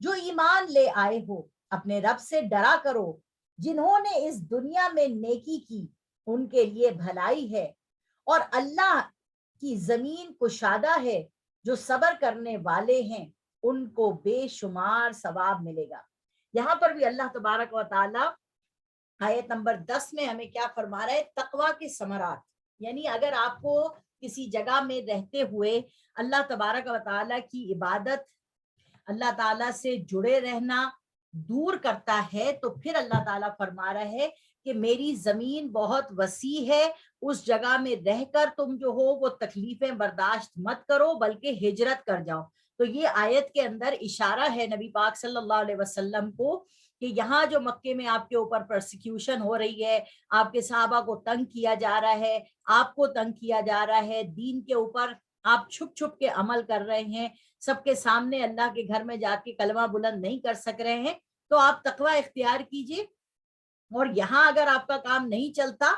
جو ایمان لے آئے ہو اپنے رب سے ڈرا کرو، جنہوں نے اس دنیا میں نیکی کی ان کے لیے بھلائی ہے، اور اللہ کی زمین کشادہ ہے، جو صبر کرنے والے ہیں ان کو بے شمار ثواب ملے گا۔ یہاں پر بھی اللہ تبارک و تعالی آیت نمبر 10 میں ہمیں کیا فرما رہا ہے؟ تقوی کے ثمرات، یعنی اگر آپ کو کسی جگہ میں رہتے ہوئے اللہ تبارک و تعالی کی عبادت، اللہ تعالیٰ سے جڑے رہنا دور کرتا ہے، تو پھر اللہ تعالیٰ فرما رہا ہے کہ میری زمین بہت وسیع ہے، اس جگہ میں رہ کر تم جو ہو وہ تکلیفیں برداشت مت کرو بلکہ ہجرت کر جاؤ۔ تو یہ آیت کے اندر اشارہ ہے نبی پاک صلی اللہ علیہ وسلم کو کہ یہاں جو مکے میں آپ کے اوپر پرسیکیوشن ہو رہی ہے، آپ کے صحابہ کو تنگ کیا جا رہا ہے، آپ کو تنگ کیا جا رہا ہے، دین کے اوپر آپ چھپ چھپ کے عمل کر رہے ہیں، سب کے سامنے اللہ کے گھر میں جا کے کلمہ بلند نہیں کر سک رہے ہیں، تو آپ تقوی اختیار کیجئے، اور یہاں اگر آپ کا کام نہیں چلتا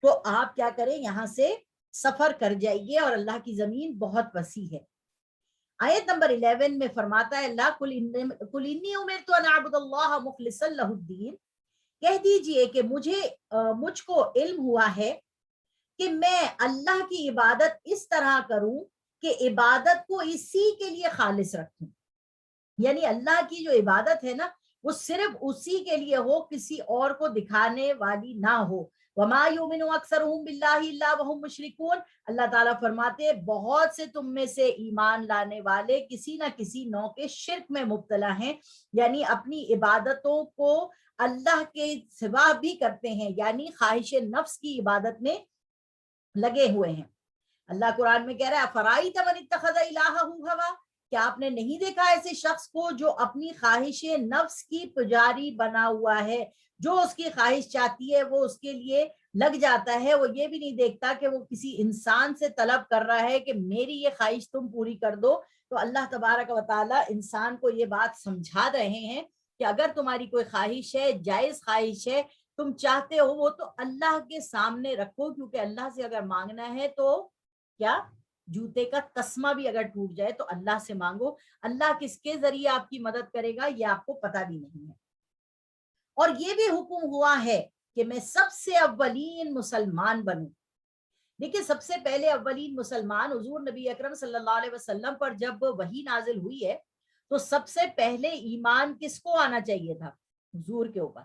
تو آپ کیا کریں، یہاں سے سفر کر جائیے، اور اللہ کی زمین بہت وسیع ہے۔ آیت نمبر 11 میں فرماتا ہے اللہ قل انی امرت ان اعبد اللہ مخلصا لہ الدین، کہہ دیجئے کہ مجھ کو علم ہوا ہے کہ میں اللہ کی عبادت اس طرح کروں کہ عبادت کو اسی کے لیے خالص رکھوں، یعنی اللہ کی جو عبادت ہے نا وہ صرف اسی کے لیے ہو، کسی اور کو دکھانے والی نہ ہو۔ وما یؤمن اکثرهم باللہ الا وهم مشرکون، اللہ تعالیٰ فرماتے ہیں بہت سے تم میں سے ایمان لانے والے کسی نہ کسی نوع کے شرک میں مبتلا ہیں، یعنی اپنی عبادتوں کو اللہ کے سوا بھی کرتے ہیں، یعنی خواہش نفس کی عبادت میں لگے ہوئے ہیں۔ اللہ قرآن میں کہہ رہا ہے افرائیت من اتخذ الہہ ہوا، کیا آپ نے نہیں دیکھا ایسے شخص کو جو اپنی خواہش نفس کی پجاری بنا ہوا ہے، جو اس کی خواہش چاہتی ہے وہ اس کے لیے لگ جاتا ہے، وہ یہ بھی نہیں دیکھتا کہ وہ کسی انسان سے طلب کر رہا ہے کہ میری یہ خواہش تم پوری کر دو۔ تو اللہ تبارک و تعالیٰ انسان کو یہ بات سمجھا رہے ہیں کہ اگر تمہاری کوئی خواہش ہے، جائز خواہش ہے، تم چاہتے ہو وہ تو اللہ کے سامنے رکھو، کیونکہ اللہ سے اگر مانگنا ہے تو کیا جوتے کا تسمہ بھی اگر ٹوٹ جائے تو اللہ سے مانگو، اللہ کس کے ذریعے آپ کی مدد کرے گا یہ آپ کو پتہ بھی نہیں ہے۔ اور یہ بھی حکم ہوا ہے کہ میں سب سے اولین مسلمان بنوں۔ دیکھیں سب سے پہلے اولین مسلمان حضور نبی اکرم صلی اللہ علیہ وسلم پر جب وحی نازل ہوئی ہے تو سب سے پہلے ایمان کس کو آنا چاہیے تھا؟ حضور کے اوپر۔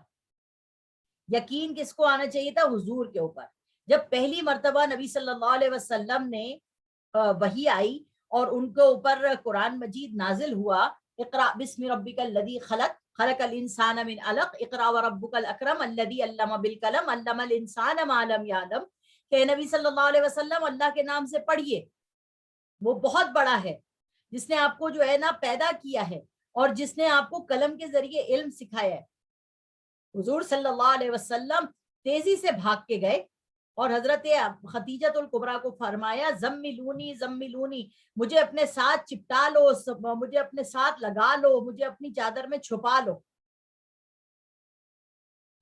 یقین کس کو آنا چاہیے تھا؟ حضور کے اوپر۔ جب پہلی مرتبہ نبی صلی اللہ علیہ وسلم نے وحی آئی اور ان کے اوپر قرآن مجید نازل ہوا، اقرأ بسم ربک الذی خلق خلق الانسان من علق اقرأ وربک الاکرم الذی علم بالقلم علم الانسان ما لم یعلم، کہ نبی صلی اللہ علیہ وسلم اللہ کے نام سے پڑھیے، وہ بہت بڑا ہے جس نے آپ کو جو ہے نا پیدا کیا ہے اور جس نے آپ کو قلم کے ذریعے علم سکھایا ہے۔ حضور صلی اللہ علیہ وسلم تیزی سے بھاگ کے گئے اور حضرت خدیجۃ الکبریٰ کو فرمایا زملونی زملونی، مجھے اپنے ساتھ چپٹا لو، مجھے اپنے ساتھ لگا لو، مجھے اپنی چادر میں چھپا لو۔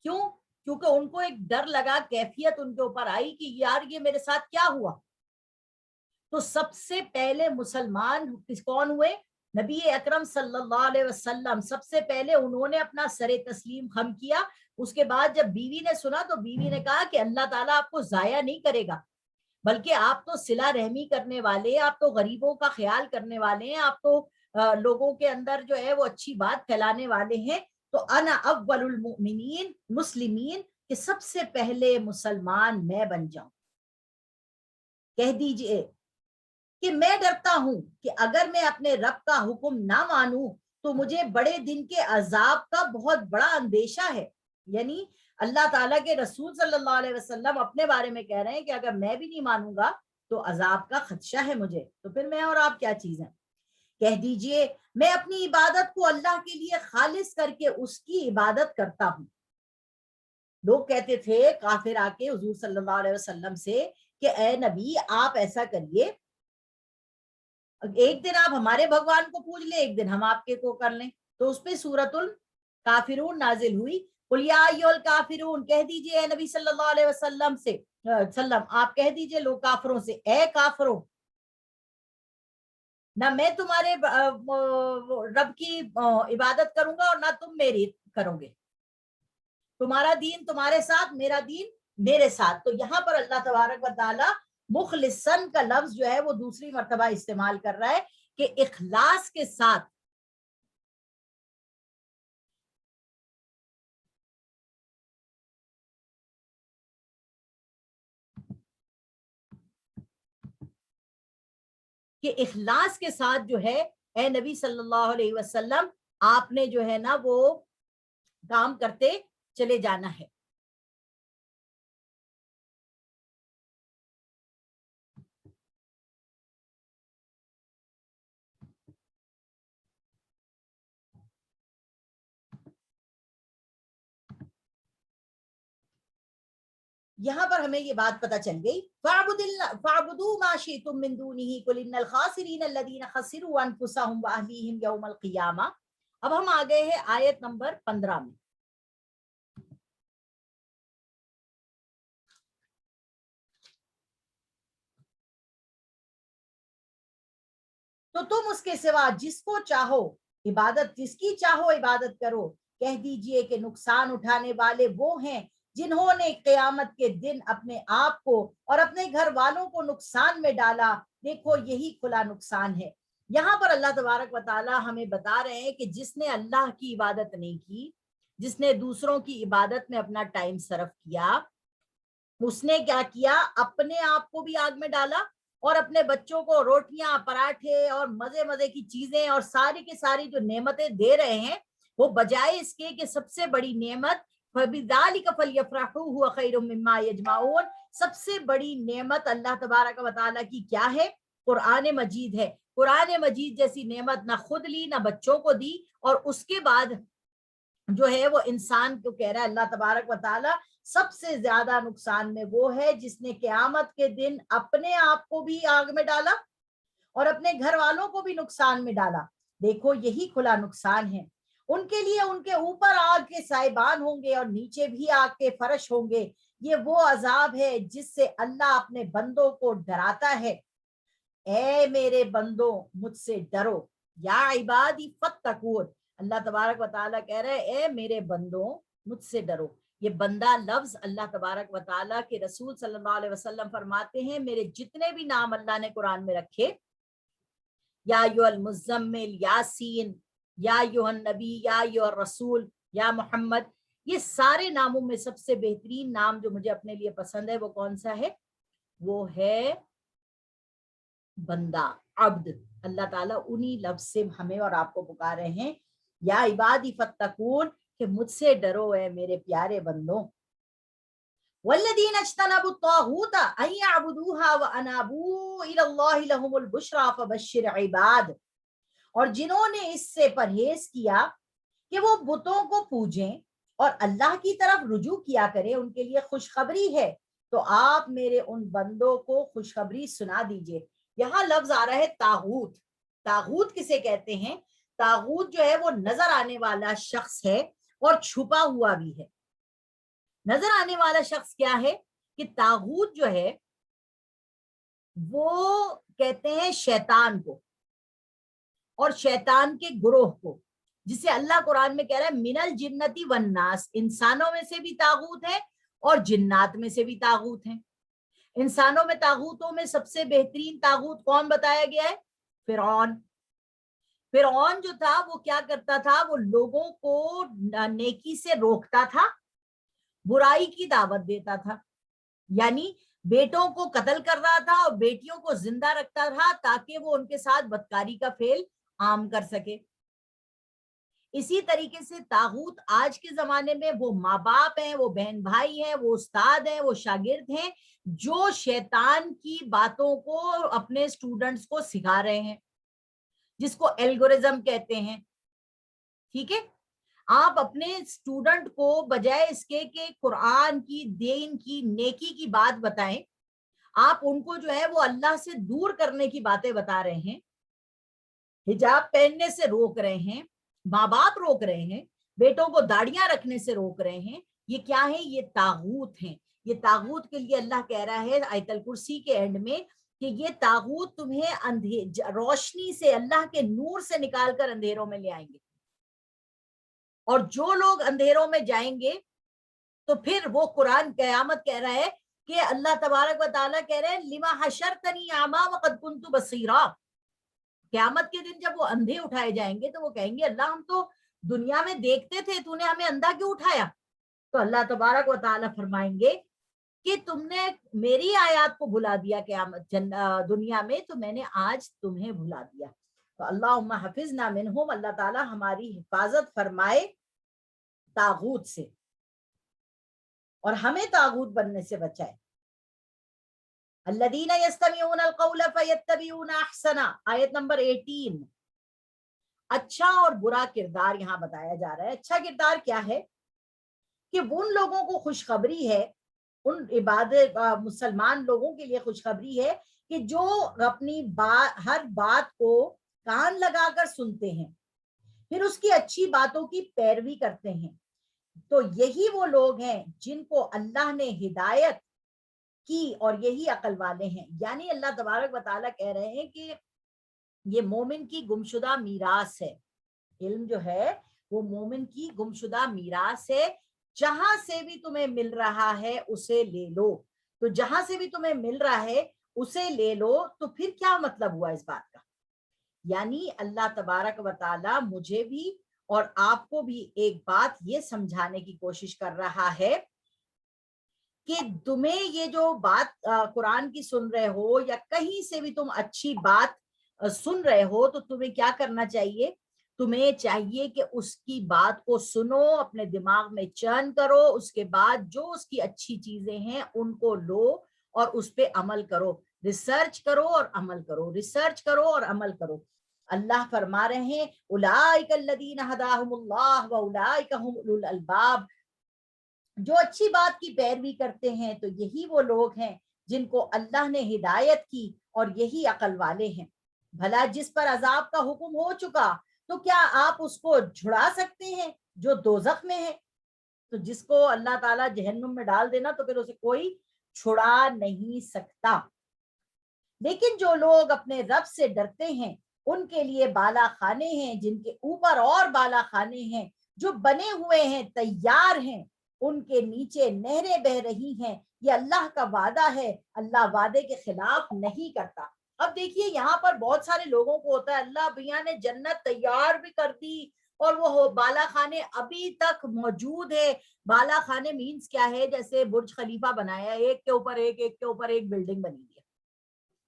کیوں؟ کیونکہ ان کو ایک ڈر لگا، کیفیت ان کے اوپر آئی کہ یار یہ میرے ساتھ کیا ہوا۔ تو سب سے پہلے مسلمان کون ہوئے؟ نبی اکرم صلی اللہ علیہ وسلم۔ سب سے پہلے انہوں نے اپنا سر تسلیم خم کیا، اس کے بعد جب بیوی نے سنا تو بیوی نے کہا کہ اللہ تعالیٰ آپ کو ضائع نہیں کرے گا، بلکہ آپ تو صلہ رحمی کرنے والے، آپ تو غریبوں کا خیال کرنے والے ہیں، آپ تو لوگوں کے اندر جو ہے وہ اچھی بات پھیلانے والے ہیں۔ تو انا اول المؤمنین مسلمین، کہ سب سے پہلے مسلمان میں بن جاؤں۔ کہہ دیجئے کہ میں ڈرتا ہوں کہ اگر میں اپنے رب کا حکم نہ مانوں تو مجھے بڑے دن کے عذاب کا بہت بڑا اندیشہ ہے۔ یعنی اللہ تعالیٰ کے رسول صلی اللہ علیہ وسلم اپنے بارے میں کہہ رہے ہیں کہ اگر میں بھی نہیں مانوں گا تو عذاب کا خدشہ ہے مجھے، تو پھر میں اور آپ کیا چیز ہیں۔ کہہ دیجئے میں اپنی عبادت کو اللہ کے لیے خالص کر کے اس کی عبادت کرتا ہوں۔ لوگ کہتے تھے کافر آ کے حضور صلی اللہ علیہ وسلم سے کہ اے نبی آپ ایسا کریے، ایک دن آپ ہمارے بھگوان کو پوج لیں، ایک دن ہم آپ کے کو کر لیں۔ تو اس پہ سورۃ الکافرون نازل ہوئی، قل یا ایھا الکافرون، کہہ دیجئے اے نبی صلی اللہ علیہ وسلم سے آپ کہہ دیجئے لوگ کافروں سے، اے کافروں نہ میں تمہارے رب کی عبادت کروں گا اور نہ تم میری کرو گے. تمہارا دین تمہارے ساتھ، میرا دین میرے ساتھ. تو یہاں پر اللہ تبارک و تعالی مخلصن کا لفظ جو ہے وہ دوسری مرتبہ استعمال کر رہا ہے کہ اخلاص کے ساتھ. کہ اخلاص کے ساتھ جو ہے اے نبی صلی اللہ علیہ وسلم آپ نے جو ہے نا وہ کام کرتے چلے جانا ہے. یہاں پر ہمیں یہ بات پتہ چل گئی فَاعْبُدُوا مَا شِئْتُم مِّن دُونِهِ قُلْ إِنَّ الْخَاسِرِينَ الَّذِينَ خَسِرُوا أَنفُسَهُمْ وَأَهْلِيهِمْ يَوْمَ الْقِيَامَةِ. اب ہم آ گئے ہیں آیت نمبر 15 میں. تو تم اس کے سوا جس کو چاہو عبادت، جس کی چاہو عبادت کرو. کہہ دیجئے کہ نقصان اٹھانے والے وہ ہیں جنہوں نے قیامت کے دن اپنے آپ کو اور اپنے گھر والوں کو نقصان میں ڈالا. دیکھو یہی کھلا نقصان ہے. یہاں پر اللہ تبارک و تعالی ہمیں بتا رہے ہیں کہ جس نے اللہ کی عبادت نہیں کی، جس نے دوسروں کی عبادت میں اپنا ٹائم صرف کیا، اس نے کیا کیا؟ اپنے آپ کو بھی آگ میں ڈالا اور اپنے بچوں کو روٹیاں، پراٹھے اور مزے مزے کی چیزیں اور ساری کی ساری جو نعمتیں دے رہے ہیں، وہ بجائے اس کے کہ سب سے بڑی نعمت فَبِذَلِكَ فَلْيَفْرَحُوا هُوَ خَيْرٌ مِّمَّا يَجْمَعُونَ، سب سے بڑی نعمت اللہ تبارک و تعالیٰ کی کیا ہے؟ قرآن مجید ہے. قرآن مجید جیسی نعمت نہ خود لی نہ بچوں کو دی، اور اس کے بعد جو ہے وہ انسان کو کہہ رہا ہے اللہ تبارک و تعالیٰ سب سے زیادہ نقصان میں وہ ہے جس نے قیامت کے دن اپنے آپ کو بھی آگ میں ڈالا اور اپنے گھر والوں کو بھی نقصان میں ڈالا. دیکھو یہی کھلا نقصان ہے. ان کے لیے ان کے اوپر آگ کے سائبان ہوں گے اور نیچے بھی آگ کے فرش ہوں گے. یہ وہ عذاب ہے جس سے اللہ اپنے بندوں کو ڈراتا ہے. اے میرے بندوں مجھ سے ڈرو، یا عبادی فاتقون. اللہ تبارک و تعالیٰ کہہ رہے اے میرے بندوں مجھ سے ڈرو. یہ بندہ لفظ اللہ تبارک و تعالیٰ کے رسول صلی اللہ علیہ وسلم فرماتے ہیں میرے جتنے بھی نام اللہ نے قرآن میں رکھے، یا ایھا المزمل، یاسین، یا ایھا النبی، یا ایھا الرسول، یا محمد، یہ سارے ناموں میں سب سے بہترین نام جو مجھے اپنے لیے پسند ہے وہ کون سا ہے؟ وہ ہے بندہ، عبد. اللہ تعالیٰ انہی لفظ سے ہمیں اور آپ کو پکار رہے ہیں یا عبادی فاتقون، کہ مجھ سے ڈرو اے میرے پیارے بندوں. والذین اجتنبوا الطاغوت ان یعبدوها وانابوا الی اللہ لہم البشریٰ فبشر عباد. اور جنہوں نے اس سے پرہیز کیا کہ وہ بتوں کو پوجیں اور اللہ کی طرف رجوع کیا کرے، ان کے لیے خوشخبری ہے. تو آپ میرے ان بندوں کو خوشخبری سنا دیجئے. یہاں لفظ آ رہا ہے طاغوت. طاغوت کسے کہتے ہیں؟ طاغوت جو ہے وہ نظر آنے والا شخص ہے اور چھپا ہوا بھی ہے. نظر آنے والا شخص کیا ہے؟ کہ طاغوت جو ہے وہ کہتے ہیں شیطان کو اور شیطان کے گروہ کو، جسے اللہ قرآن میں کہہ رہا ہے من الجنتی والناس، انسانوں میں سے بھی طاغوت ہے اور جنات میں سے بھی طاغوت ہیں. انسانوں میں طاغوتوں میں سب سے بہترین طاغوت کون بتایا گیا ہے؟ فرعون. فرعون جو تھا وہ کیا کرتا تھا؟ وہ لوگوں کو نیکی سے روکتا تھا، برائی کی دعوت دیتا تھا. یعنی بیٹوں کو قتل کر رہا تھا اور بیٹیوں کو زندہ رکھتا تھا تاکہ وہ ان کے ساتھ بدکاری کا فعل عام کر سکے. اسی طریقے سے طاغوت آج کے زمانے میں وہ ماں باپ ہیں، وہ بہن بھائی ہیں، وہ استاد ہیں، وہ شاگرد ہیں جو شیطان کی باتوں کو اپنے اسٹوڈنٹس کو سکھا رہے ہیں، جس کو الگورزم کہتے ہیں. ٹھیک ہے، آپ اپنے اسٹوڈنٹ کو بجائے اس کے کہ قرآن کی، دین کی، نیکی کی بات بتائیں، آپ ان کو جو ہے وہ اللہ سے دور کرنے کی باتیں بتا رہے ہیں، حجاب پہننے سے روک رہے ہیں، ماں باپ روک رہے ہیں، بیٹوں کو داڑیاں رکھنے سے روک رہے ہیں. یہ کیا ہے؟ یہ طاغوت ہیں. یہ طاغوت کے لیے اللہ کہہ رہا ہے آیت الکرسی کے اینڈ میں کہ یہ طاغوت تمہیں روشنی سے، اللہ کے نور سے نکال کر اندھیروں میں لے آئیں گے، اور جو لوگ اندھیروں میں جائیں گے تو پھر وہ قرآن قیامت کہہ رہا ہے کہ اللہ تبارک و تعالیٰ کہہ رہے ہیں لما حشرتنی اعمیٰ وقد کنت بصیرا، قیامت کے دن جب وہ اندھے اٹھائے جائیں گے تو وہ کہیں گے اللہ ہم تو دنیا میں دیکھتے تھے، تو نے ہمیں اندھا کیوں اٹھایا؟ تو اللہ تبارک و تعالیٰ فرمائیں گے کہ تم نے میری آیات کو بھلا دیا قیامت دنیا میں، تو میں نے آج تمہیں بھلا دیا۔ تو اللہم حفظنا منہم، اللہ تعالیٰ ہماری حفاظت فرمائے طاغوت سے اور ہمیں طاغوت بننے سے بچائے۔ الذین یستمعون القول فیتبعون احسنہ، آیت نمبر 18۔ اچھا اور برا کردار یہاں بتایا جا رہا ہے۔ اچھا کردار کیا ہے کہ ان لوگوں کو خوشخبری ہے، ان مسلمان لوگوں کے لیے خوشخبری ہے کہ جو اپنی ہر بات کو کان لگا کر سنتے ہیں، پھر اس کی اچھی باتوں کی پیروی کرتے ہیں، تو یہی وہ لوگ ہیں جن کو اللہ نے ہدایت کی اور یہی عقل والے ہیں۔ یعنی اللہ تبارک و تعالیٰ کہہ رہے ہیں کہ یہ مومن کی گمشدہ میراث ہے، علم جو ہے وہ مومن کی گمشدہ میراث ہے، جہاں سے بھی تمہیں مل رہا ہے اسے لے لو۔ تو جہاں سے بھی تمہیں مل رہا ہے اسے لے لو، تو پھر کیا مطلب ہوا اس بات کا؟ یعنی اللہ تبارک و تعالیٰ مجھے بھی اور آپ کو بھی ایک بات یہ سمجھانے کی کوشش کر رہا ہے کہ تمہیں یہ جو بات قرآن کی سن رہے ہو یا کہیں سے بھی تم اچھی بات سن رہے ہو، تو تمہیں کیا کرنا چاہیے؟ تمہیں چاہیے کہ اس کی بات کو سنو، اپنے دماغ میں چرن کرو، اس کے بعد جو اس کی اچھی چیزیں ہیں ان کو لو اور اس پہ عمل کرو، ریسرچ کرو اور عمل کرو، ریسرچ کرو اور عمل کرو۔ اللہ فرما رہے ہیں اولئک الذین ھداھم اللہ واولئک ھم اولو الالباب، جو اچھی بات کی پیروی کرتے ہیں تو یہی وہ لوگ ہیں جن کو اللہ نے ہدایت کی اور یہی عقل والے ہیں۔ بھلا جس پر عذاب کا حکم ہو چکا تو کیا آپ اس کو جھڑا سکتے ہیں جو دوزخ میں ہے؟ تو جس کو اللہ تعالیٰ جہنم میں ڈال دینا تو پھر اسے کوئی چھڑا نہیں سکتا۔ لیکن جو لوگ اپنے رب سے ڈرتے ہیں ان کے لیے بالا خانے ہیں، جن کے اوپر اور بالا خانے ہیں جو بنے ہوئے ہیں، تیار ہیں، ان کے نیچے نہریں بہ رہی ہیں۔ یہ اللہ کا وعدہ ہے، اللہ وعدے کے خلاف نہیں کرتا۔ اب دیکھیے یہاں پر بہت سارے لوگوں کو ہوتا ہے اللہ بھیا نے جنت تیار بھی کر دی اور وہ بالا خانے ابھی تک موجود ہے۔ بالا خانے مینز کیا ہے؟ جیسے برج خلیفہ بنایا، ایک کے اوپر ایک، ایک کے اوپر ایک بلڈنگ بنی ہے۔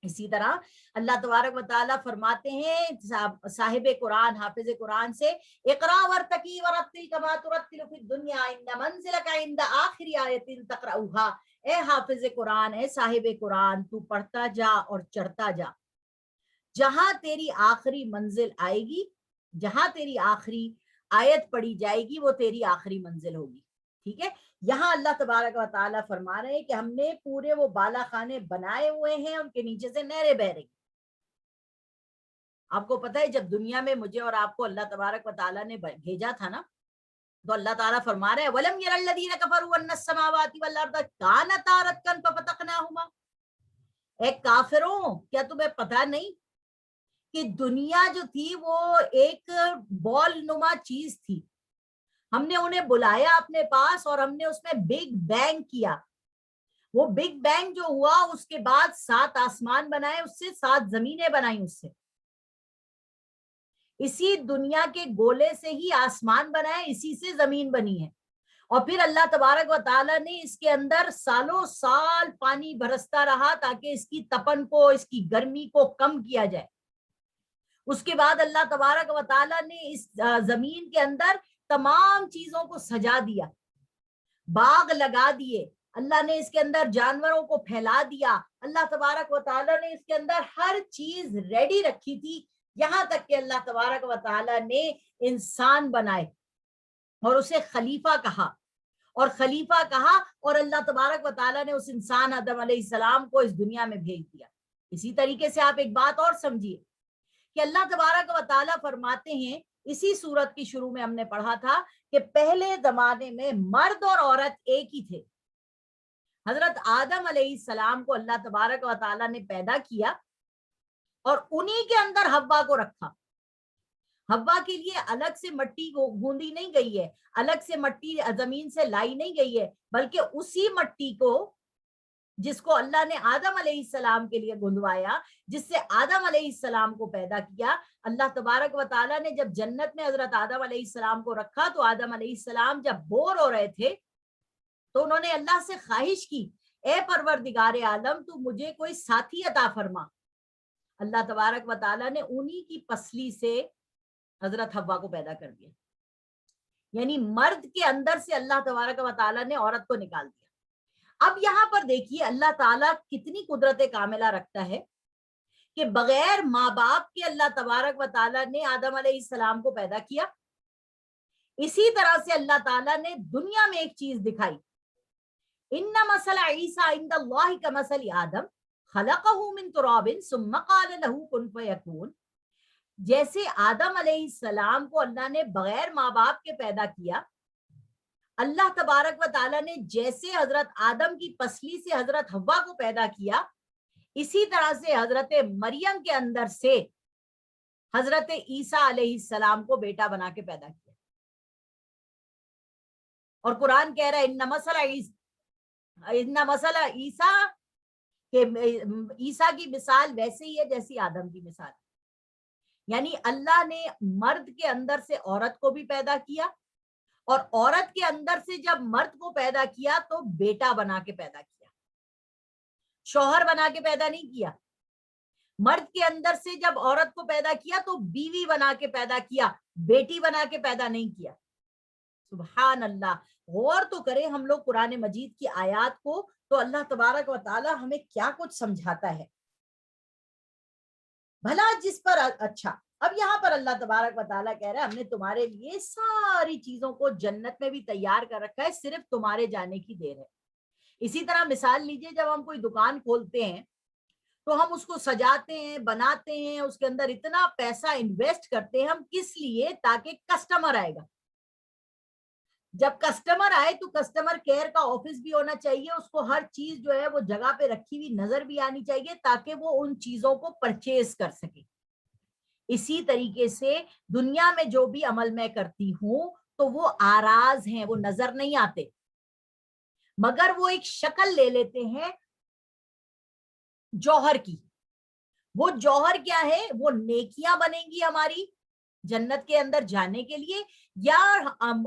اسی طرح اللہ تبارک و تعالیٰ فرماتے ہیں صاحب قرآن، حافظ قرآن سے، اقرا ورتقی ورتل کما ترتل فی الدنیا ان منزلک عند آخر آیت تقرأها۔ اے حافظ قرآن، اے صاحب قرآن، تو پڑھتا جا اور چڑھتا جا، جہاں تیری آخری منزل آئے گی، جہاں تیری آخری آیت پڑھی جائے گی وہ تیری آخری منزل ہوگی۔ ٹھیک ہے، یہاں اللہ تبارک و تعالیٰ فرما رہے ہیں کہ ہم نے پورے وہ بالا خانے بنائے ہوئے ہیں، ان کے نیچے سے نہریں بہ رہی۔ آپ کو پتہ ہے جب دنیا میں مجھے اور آپ کو اللہ تبارک و تعالیٰ نے بھیجا تھا نا، تو اللہ تعالیٰ فرما رہے ہیں وَلَمْ يَرَ الَّذِينَ كَفَرُوا أَنَّ السَّمَاوَاتِ وَالْأَرْضَ كَانَتَا رَتْقًا فَفَتَقْنَاهُمَا۔ اے کافروں، کیا تمہیں پتہ نہیں کہ دنیا جو تھی وہ ایک بال نما چیز تھی، ہم نے انہیں بلایا اپنے پاس اور ہم نے اس میں بگ بینگ کیا۔ وہ بگ بینگ جو ہوا اس کے بعد 7 آسمان بنائے، اس سے 7 زمینیں بنائیں، اس سے اسی دنیا کے گولے سے ہی آسمان بنائے، اسی سے زمین بنی ہے۔ اور پھر اللہ تبارک و تعالیٰ نے اس کے اندر سالوں سال پانی برستا رہا تاکہ اس کی تپن کو، اس کی گرمی کو کم کیا جائے۔ اس کے بعد اللہ تبارک و تعالیٰ نے اس زمین کے اندر تمام چیزوں کو سجا دیا، باغ لگا دیے، اللہ نے اس کے اندر جانوروں کو پھیلا دیا، اللہ تبارک و تعالیٰ نے اس کے اندر ہر چیز ریڈی رکھی تھی، یہاں تک کہ اللہ تبارک و تعالیٰ نے انسان بنائے اور اسے خلیفہ کہا، اور خلیفہ کہا اور اللہ تبارک و تعالیٰ نے اس انسان آدم علیہ السلام کو اس دنیا میں بھیج دیا۔ اسی طریقے سے آپ ایک بات اور سمجھیے کہ اللہ تبارک و تعالیٰ فرماتے ہیں، اسی سورت کی شروع میں ہم نے پڑھا تھا کہ پہلے زمانے میں مرد اور عورت ایک ہی تھے، حضرت آدم علیہ السلام کو اللہ تبارک و تعالیٰ نے پیدا کیا اور انہی کے اندر حوا کو رکھا. حوا کے لیے الگ سے مٹی گوندی نہیں گئی ہے, الگ سے مٹی زمین سے لائی نہیں گئی ہے, بلکہ اسی مٹی کو جس کو اللہ نے آدم علیہ السلام کے لیے گندوایا, جس سے آدم علیہ السلام کو پیدا کیا, اللہ تبارک و تعالیٰ نے جب جنت میں حضرت آدم علیہ السلام کو رکھا تو آدم علیہ السلام جب بور ہو رہے تھے تو انہوں نے اللہ سے خواہش کی, اے پروردگار عالم تو مجھے کوئی ساتھی عطا فرما. اللہ تبارک و تعالیٰ نے انہی کی پسلی سے حضرت حوا کو پیدا کر دیا. یعنی مرد کے اندر سے اللہ تبارک و تعالیٰ نے عورت کو نکال دیا. اب یہاں پر دیکھیے اللہ تعالیٰ کتنی قدرت کاملہ رکھتا ہے کہ بغیر ماں باپ کے اللہ تبارک و تعالیٰ نے آدم علیہ السلام کو پیدا کیا. اسی طرح سے اللہ تعالیٰ نے دنیا میں ایک چیز دکھائی, ان مثل عیسیٰ عند اللہ کمثل آدم خلقہ من تراب ثم قال له کن فیکون. جیسے آدم علیہ السلام کو اللہ نے بغیر ماں باپ کے پیدا کیا, اللہ تبارک و تعالیٰ نے جیسے حضرت آدم کی پسلی سے حضرت حوا کو پیدا کیا, اسی طرح سے حضرت مریم کے اندر سے حضرت عیسیٰ علیہ السلام کو بیٹا بنا کے پیدا کیا. اور قرآن کہہ رہا ہے ان مثل عیسیٰ, کہ عیسیٰ کی مثال ویسے ہی ہے جیسی آدم کی مثال. یعنی اللہ نے مرد کے اندر سے عورت کو بھی پیدا کیا, اور عورت کے اندر سے جب مرد کو پیدا کیا تو بیٹا بنا کے پیدا کیا, شوہر بنا کے پیدا نہیں کیا. مرد کے اندر سے جب عورت کو پیدا کیا تو بیوی بنا کے پیدا کیا, بیٹی بنا کے پیدا نہیں کیا. سبحان اللہ. غور تو کریں ہم لوگ قرآن مجید کی آیات کو, تو اللہ تبارک و تعالی ہمیں کیا کچھ سمجھاتا ہے بھلا جس پر. اچھا, اب یہاں پر اللہ تبارک و تعالیٰ کہہ رہا ہے ہم نے تمہارے لیے ساری چیزوں کو جنت میں بھی تیار کر رکھا ہے, صرف تمہارے جانے کی دیر ہے. اسی طرح مثال لیجئے, جب ہم کوئی دکان کھولتے ہیں تو ہم اس کو سجاتے ہیں, بناتے ہیں, اس کے اندر اتنا پیسہ انویسٹ کرتے ہیں. ہم کس لیے؟ تاکہ کسٹمر آئے گا. جب کسٹمر آئے تو کسٹمر کیئر کا آفس بھی ہونا چاہیے, اس کو ہر چیز جو ہے وہ جگہ پہ رکھی ہوئی نظر بھی آنی چاہیے تاکہ وہ ان چیزوں کو پرچیز کر سکے. اسی طریقے سے دنیا میں جو بھی عمل میں کرتی ہوں تو وہ آراز ہیں, وہ نظر نہیں آتے, مگر وہ ایک شکل لے لیتے ہیں جوہر کی. وہ جوہر کیا ہے؟ وہ نیکیاں بنیں گی ہماری جنت کے اندر جانے کے لیے, یا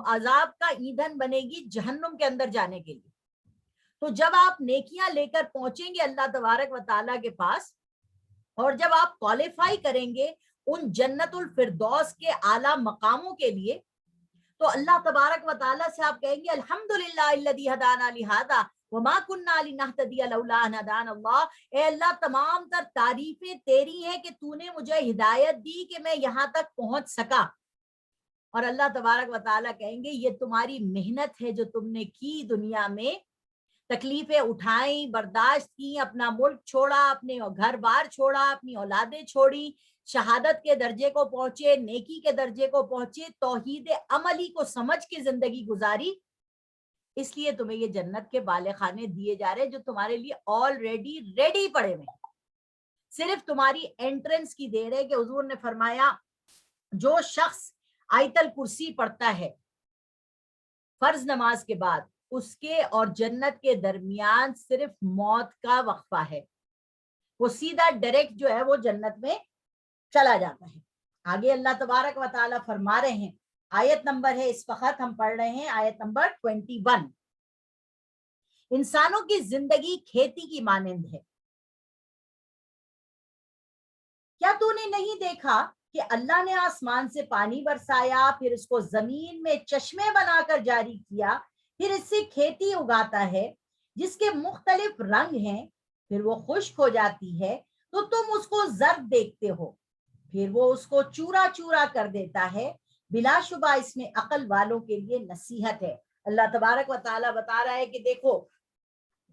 عذاب کا ایندھن بنے گی جہنم کے اندر جانے کے لیے. تو جب آپ نیکیاں لے کر پہنچیں گے اللہ تبارک و تعالیٰ کے پاس, اور جب آپ کوالیفائی کریں گے ان جنت الفردوس کے اعلیٰ مقاموں کے لیے, تو اللہ تبارک و تعالیٰ سے آپ کہیں گے الحمدللہ الذی ہدانا لہذا وما کننا لنہتدی لولا ان ہدانا اللہ. اے اللہ تمام تر تعریفیں تیری ہیں کہ تو نے مجھے ہدایت دی کہ میں یہاں تک پہنچ سکا. اور اللہ تبارک و تعالیٰ کہیں گے یہ تمہاری محنت ہے جو تم نے کی, دنیا میں تکلیفیں اٹھائیں, برداشت کی, اپنا ملک چھوڑا, اپنے گھر بار چھوڑا, اپنی اولادیں چھوڑی, شہادت کے درجے کو پہنچے, نیکی کے درجے کو پہنچے, توحید عملی کو سمجھ کے زندگی گزاری. اس لیے تمہیں یہ جنت کے بالے خانے دیے جا رہے جو تمہارے لیے آلریڈی ریڈی پڑے ہوئے, صرف تمہاری انٹرنس کی دیر ہے. کہ حضور نے فرمایا جو شخص آیت الکرسی پڑھتا ہے فرض نماز کے بعد, اس کے اور جنت کے درمیان صرف موت کا وقفہ ہے, وہ سیدھا ڈائریکٹ جو ہے وہ جنت میں چلا جاتا ہے. آگے اللہ تبارک و تعالیٰ فرما رہے ہیں, آیت نمبر ہے اس وقت ہم پڑھ رہے ہیں آیت نمبر 21. انسانوں کی زندگی کھیتی کی مانند ہے, کیا تو نے نہیں دیکھا کہ اللہ نے آسمان سے پانی برسایا, پھر اس کو زمین میں چشمے بنا کر جاری کیا, پھر اس سے کھیتی اگاتا ہے جس کے مختلف رنگ ہیں, پھر وہ خشک ہو جاتی ہے تو تم اس کو زرد دیکھتے ہو, پھر وہ اس کو چورا چورا کر دیتا ہے. بلا شبہ اس میں عقل والوں کے لیے نصیحت ہے. اللہ تبارک و تعالیٰ بتا رہا ہے کہ دیکھو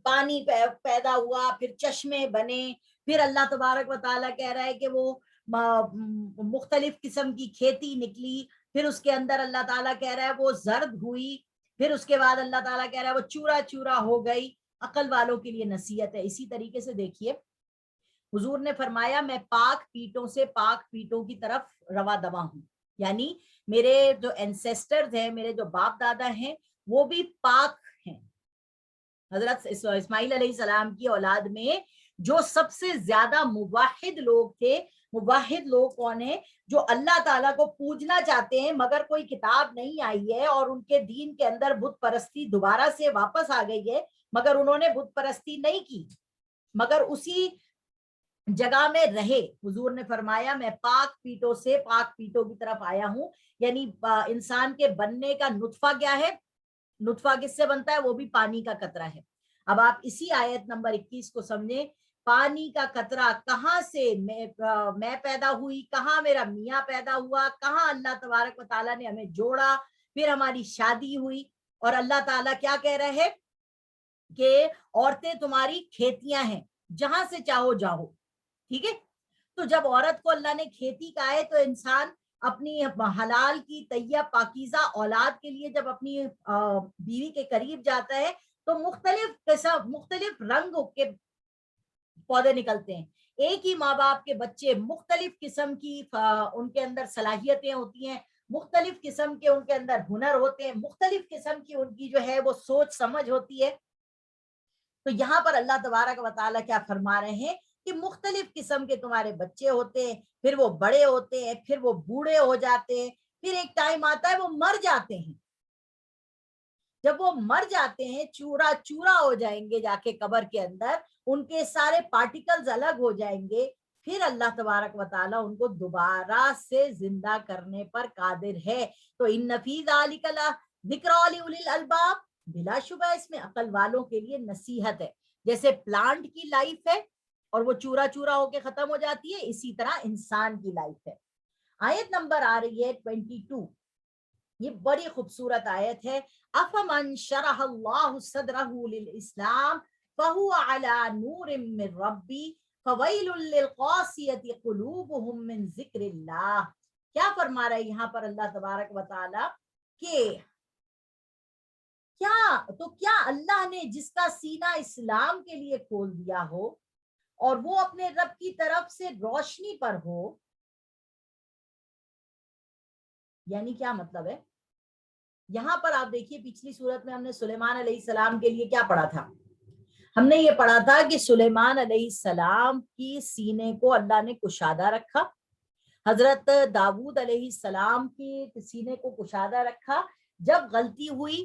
پانی پیدا ہوا, پھر چشمے بنے, پھر اللہ تبارک و تعالیٰ کہہ رہا ہے کہ وہ مختلف قسم کی کھیتی نکلی, پھر اس کے اندر اللہ تعالیٰ کہہ رہا ہے وہ زرد ہوئی, پھر اس کے بعد اللہ تعالیٰ کہہ رہا ہے وہ چورا چورا ہو گئی. عقل والوں کے لیے نصیحت ہے. اسی طریقے سے دیکھیے حضور نے فرمایا میں پاک پیٹوں سے پاک پیٹوں کی طرف روا دوا ہوں, یعنی میرے جو اینسیسٹرز ہیں, میرے جو باپ دادا ہیں وہ بھی پاک ہیں. حضرت اسماعیل علیہ السلام کی اولاد میں جو سب سے زیادہ موحد لوگ تھے, موحد لوگ کون ہیں؟ جو اللہ تعالیٰ کو پوجنا چاہتے ہیں مگر کوئی کتاب نہیں آئی ہے اور ان کے دین کے اندر بت پرستی دوبارہ سے واپس آ گئی ہے, مگر انہوں نے بت پرستی نہیں کی, مگر اسی جگہ میں رہے. حضور نے فرمایا میں پاک پیٹوں سے پاک پیٹوں کی طرف آیا ہوں. یعنی انسان کے بننے کا نطفہ کیا ہے؟ نطفہ کس سے بنتا ہے؟ وہ بھی پانی کا قطرہ ہے. اب آپ اسی آیت نمبر 21 کو سمجھیں, پانی کا قطرہ کہاں سے میں پیدا ہوئی, کہاں میرا میاں پیدا ہوا, کہاں اللہ تبارک و تعالیٰ نے ہمیں جوڑا, پھر ہماری شادی ہوئی. اور اللہ تعالیٰ کیا کہہ رہے ہیں کہ عورتیں تمہاری کھیتیاں ہیں, جہاں سے چاہو جاؤ. ٹھیک ہے, تو جب عورت کو اللہ نے کھیتی کہا ہے تو انسان اپنی حلال کی طیب پاکیزہ اولاد کے لیے جب اپنی بیوی کے قریب جاتا ہے تو مختلف قسم مختلف رنگ کے پودے نکلتے ہیں. ایک ہی ماں باپ کے بچے مختلف قسم کی ان کے اندر صلاحیتیں ہوتی ہیں, مختلف قسم کے ان کے اندر ہنر ہوتے ہیں, مختلف قسم کی ان کی جو ہے وہ سوچ سمجھ ہوتی ہے. تو یہاں پر اللہ تبارک و تعالیٰ کیا فرما رہے ہیں کہ مختلف قسم کے تمہارے بچے ہوتے ہیں, پھر وہ بڑے ہوتے ہیں, پھر وہ بوڑھے ہو جاتے ہیں, پھر ایک ٹائم آتا ہے وہ مر جاتے ہیں. جب وہ مر جاتے ہیں چورا چورا ہو جائیں گے جا کے قبر کے اندر, ان کے سارے پارٹیکلز الگ ہو جائیں گے, پھر اللہ تبارک و تعالیٰ ان کو دوبارہ سے زندہ کرنے پر قادر ہے. تو ان فی ذالک لذکری لاولی الالباب, بلا شبہ اس میں عقل والوں کے لیے نصیحت ہے. جیسے پلانٹ کی لائف ہے اور وہ چورا چورا ہو کے ختم ہو جاتی ہے, اسی طرح انسان کی لائف ہے. آیت نمبر آ رہی ہے 22, یہ بڑی خوبصورت آیت ہے. افمن شرح اللہ صدرہ للاسلام فہو علی نور من ربی فویل للقاسیۃ قلوبہم من ذکر اللہ. کیا فرما رہا ہے یہاں پر اللہ تبارک و تعالی کہ کیا اللہ نے جس کا سینہ اسلام کے لیے کھول دیا ہو اور وہ اپنے رب کی طرف سے روشنی پر ہو, یعنی کیا مطلب ہے؟ یہاں پر آپ دیکھیے پچھلی صورت میں ہم نے سلیمان علیہ السلام کے لیے کیا پڑھا تھا؟ ہم نے یہ پڑھا تھا کہ سلیمان علیہ السلام کی سینے کو اللہ نے کشادہ رکھا, حضرت داؤد علیہ السلام کی سینے کو کشادہ رکھا. جب غلطی ہوئی,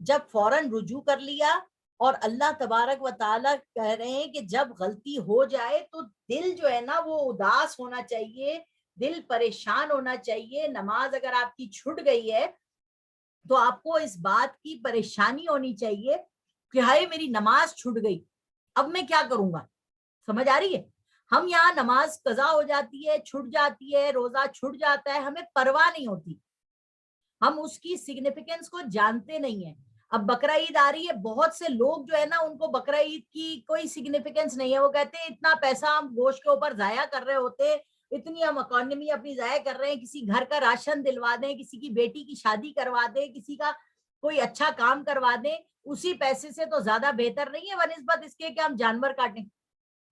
جب فوراً رجوع کر لیا, اور اللہ تبارک و تعالیٰ کہہ رہے ہیں کہ جب غلطی ہو جائے تو دل جو ہے نا وہ اداس ہونا چاہیے, دل پریشان ہونا چاہیے. نماز اگر آپ کی چھٹ گئی ہے تو آپ کو اس بات کی پریشانی ہونی چاہیے کہ ہائے میری نماز چھٹ گئی, اب میں کیا کروں گا. سمجھ آ رہی ہے؟ ہم یہاں نماز قضا ہو جاتی ہے, چھٹ جاتی ہے, روزہ چھٹ جاتا ہے, ہمیں پرواہ نہیں ہوتی, ہم اس کی سگنیفیکینس کو جانتے نہیں ہیں. اب بقرہ عید آ رہی ہے, بہت سے لوگ جو ہے نا ان کو بقرہ عید کی کوئی سگنیفیکینس نہیں ہے. وہ کہتے ہیں اتنا پیسہ ہم گوشت کے اوپر ضائع کر رہے ہوتے, اتنی ہم اکانومی اپنی ضائع کر رہے ہیں, کسی گھر کا راشن دلوا دیں, کسی کی بیٹی کی شادی کروا دیں, کسی کا کوئی اچھا کام کروا دیں, اسی پیسے سے تو زیادہ بہتر نہیں ہے بنسبت اس کے کہ ہم جانور کاٹیں.